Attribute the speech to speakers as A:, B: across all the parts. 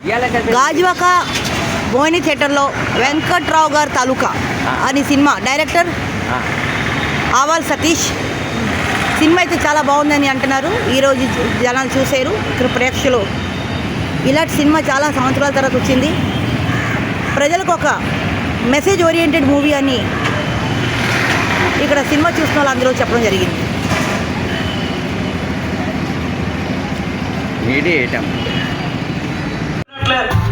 A: గాజువాక మోహిని థియేటర్లో వెంకట్రావు గారు తాలూకా అని సినిమా డైరెక్టర్ ఆవాల్ సతీష్. సినిమా అయితే చాలా బాగుందని అంటున్నారు. ఈరోజు జనాలు చూశారు. ఇక్కడ ప్రేక్షకులు ఇలాంటి సినిమా చాలా సంవత్సరాల తర్వాత వచ్చింది. ప్రజలకు ఒక మెసేజ్ ఓరియంటెడ్ మూవీ అని ఇక్కడ సినిమా చూసిన వాళ్ళు అందులో చెప్పడం జరిగింది.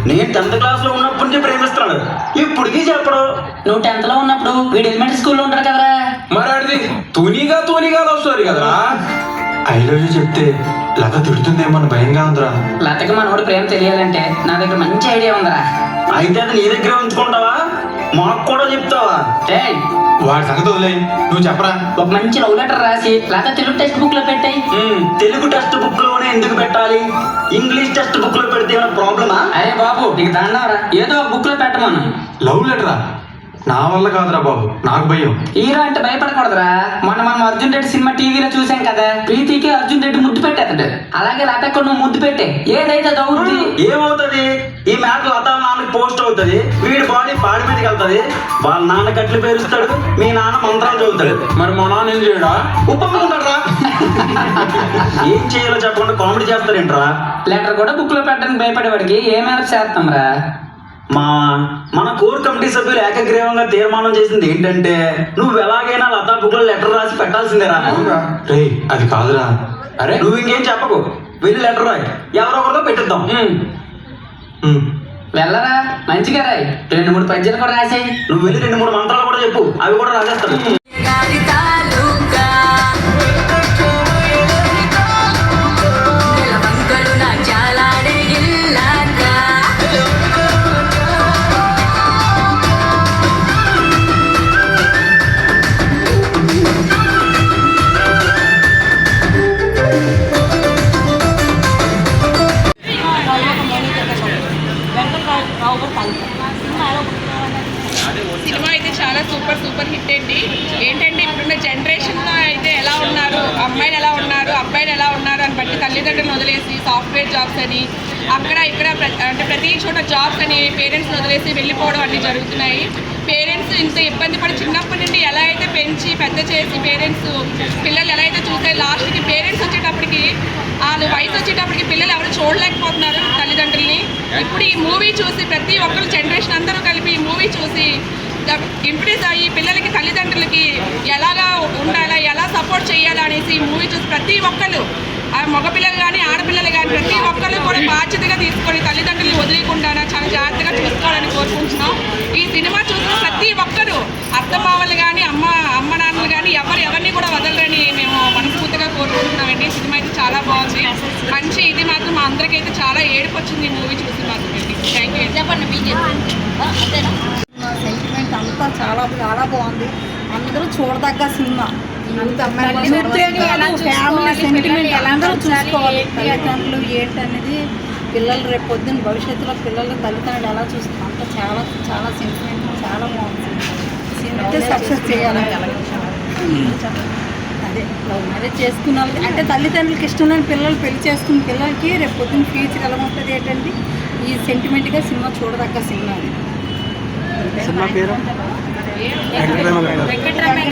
B: నేను 10th క్లాస్లో ఉన్నప్పటి నుంచి ప్రేమిస్తున్నాడు. ఇప్పటికీ చెప్పడు.
C: నువ్వు 10th లో ఉన్నప్పుడు వీడు ఎలిమెంటరీ స్కూల్లో ఉంటారు కదరా.
B: మరి అది తూనిగా లవ్ స్టోరీ కదరా.
D: ఐ లవ్ యూ చెప్తే లత తిడుతుందేమో భయంగా ఉందిరా.
C: లతకి మనోడు ప్రేమ తెలియాలంటే నా దగ్గర మంచి ఐడియా ఉందిరా.
B: అయితే అది నీ దగ్గర ఉంచుకుంటావా, మాకు కూడా చెప్తావా?
D: వాడి సంగతి వదిలే, నువ్వు చెప్పరా.
C: ఒక మంచి లవ్ లెటర్ రాసి లత తెలుగు టెక్స్ట్ బుక్ లో పెట్టాయి.
B: తెలుగు టెక్స్ట్ బుక్ లోనే ఎందుకు పెట్టాలి? ఇంగ్లీష్ టెక్స్ట్ బుక్ లో పెడితే ఏమైనా ప్రాబ్లమా?
C: అరే బాబు నీకు దండవరా, ఏదో ఒక బుక్ లో పెట్టమను.
D: లవ్ లెటరా? నా వల్ల కాదురా బాబు, నాకు భయం.
C: హీరో అంటే భయపడకూడదురా. మొన్న మనం అర్జున్ రెడ్డి సినిమా టీవీలో చూసాం కదా, ప్రీతికి అర్జున్ రెడ్డి ముద్దు పెట్టేస్తాడు. అలాగే లతకు నువ్వు ముద్దు పెట్టే, ఏదైతే అవుతుంది.
B: ఏమవుతుంది? ఈ మ్యాటర్ లత నాన్నకి పోస్ట్ అవుతుంది, వీడి బాడీ పాడి మీదకి వెళ్తుంది, వాళ్ళ నాన్న కట్లు పేరుస్తాడు, మీ నాన్న మంత్రాలు చదువుతాడు.
D: మరి మా నాన్న ఏం చేయడా?
B: ఉప్పమ్ముకుంటారా? ఏం చేయాలో చెప్పకుండా కామెడీ చేస్తారేంట్రా?
C: లెటర్ కూడా బుక్ లో పెట్టడానికి భయపడేవాడికి ఏ మేరకు చేస్తాం రా.
B: మన కోర్ కమిటీ సభ్యులు ఏకగ్రీవంగా తీర్మానం చేసింది ఏంటంటే నువ్వు ఎలాగైనా లతా బుక్ లో లెటర్ రాసి పెట్టాల్సిందేరా.
D: రే అది కాదురా.
B: అరే నువ్వు ఇంకేం చెప్పకు, వెళ్ళి లెటర్ రాయి, ఎవరో ఒకరితో పెట్టిద్దాం.
C: వెళ్ళరా, మంచిగా రాయి, 2-3 పద్యాలు కూడా రాసాయి.
B: నువ్వు వెళ్ళి 2-3 మంత్రాలు కూడా చెప్పు, అవి కూడా రాసేస్తాను.
E: సినిమా అయితే చాలా సూపర్ హిట్ అండి. ఏంటంటే ఇప్పుడున్న జనరేషన్లో అయితే ఎలా ఉన్నారు, అమ్మాయిలు ఎలా ఉన్నారు, అబ్బాయిలు ఎలా ఉన్నారు అని బట్టి తల్లిదండ్రులను వదిలేసి సాఫ్ట్వేర్ జాబ్స్ అని అక్కడ ఇక్కడ అంటే ప్రతి చోట జాబ్స్ అని పేరెంట్స్ని వదిలేసి వెళ్ళిపోవడం అన్నీ జరుగుతున్నాయి. పేరెంట్స్ ఇంత ఇబ్బంది పడి చిన్నప్పటి నుండి ఎలా అయితే పెంచి పెద్ద చేసి పేరెంట్స్ పిల్లలు ఎలా అయితే చూస్తే లాస్ట్కి పేరెంట్స్ వచ్చేటప్పటికి వాళ్ళు వయసు వచ్చేటప్పటికి పిల్లలు ఎవరు చూడలేకపోతున్నారు తల్లిదండ్రుల్ని. ఇప్పుడు ఈ మూవీ చూసి ప్రతి ఒక్కరు జనరేషన్ అందరూ కలిపి ఈ మూవీ చూసి ఇంప్రెస్ అయ్యి పిల్లలకి తల్లిదండ్రులకి ఎలాగా ఉండాలా, ఎలా సపోర్ట్ చేయాలా అనేసి ఈ మూవీ చూసి ప్రతి ఒక్కరు మగపిల్లలు కానీ ఆడపిల్లలు కానీ ప్రతి ఒక్కరు కూడా బాధ్యతగా తీసుకొని తల్లిదండ్రులు వదిలేకుండా చాలా జాగ్రత్తగా చూసుకోవాలని కోరుకుంటున్నాం. ఈ సినిమా చూసిన ప్రతి ఒక్కరు అత్తమామలు కానీ అమ్మ నాన్నలు కానీ ఎవరిని కూడా వదలరని మేము మనస్ఫూర్తిగా కోరుకుంటున్నామండి. సినిమా అయితే చాలా బాగుంది, మంచి ఇది మాత్రం మా అందరికైతే చాలా ఏడుపు వచ్చింది ఈ మూవీ చూసి మాత్రం. Thank you. చెప్పండి.
A: సెంటిమెంట్ అంతా చాలా బాగుంది. అందరూ చూడదగ్గ సినిమా. ఫ్యామిలీ సెంటిమెంట్ అందరూ చూసుకోవాలి. తల్లిదండ్రులు ఏంటనేది పిల్లలు రేపు పొద్దున్న భవిష్యత్తులో పిల్లలు తల్లిదండ్రులు ఎలా చూస్తారు అంతా చాలా సెంటిమెంట్ చాలా బాగుంది. సినిమా సక్సెస్ చేయాలని అదే లవ్ మ్యారేజ్ చేసుకున్న వాళ్ళకి అంటే తల్లిదండ్రులకి ఇష్టం లేని పిల్లలు పెళ్లి చేసుకున్న పిల్లలకి రేపు పొద్దున్న ఫ్యూచర్ ఎలా ఉంటుంది ఏంటంటే ఈ సెంటిమెంట్గా సినిమా చూడదగ్గ సినిమా. అది
F: సినిమా పేరు వెంకటరమణ.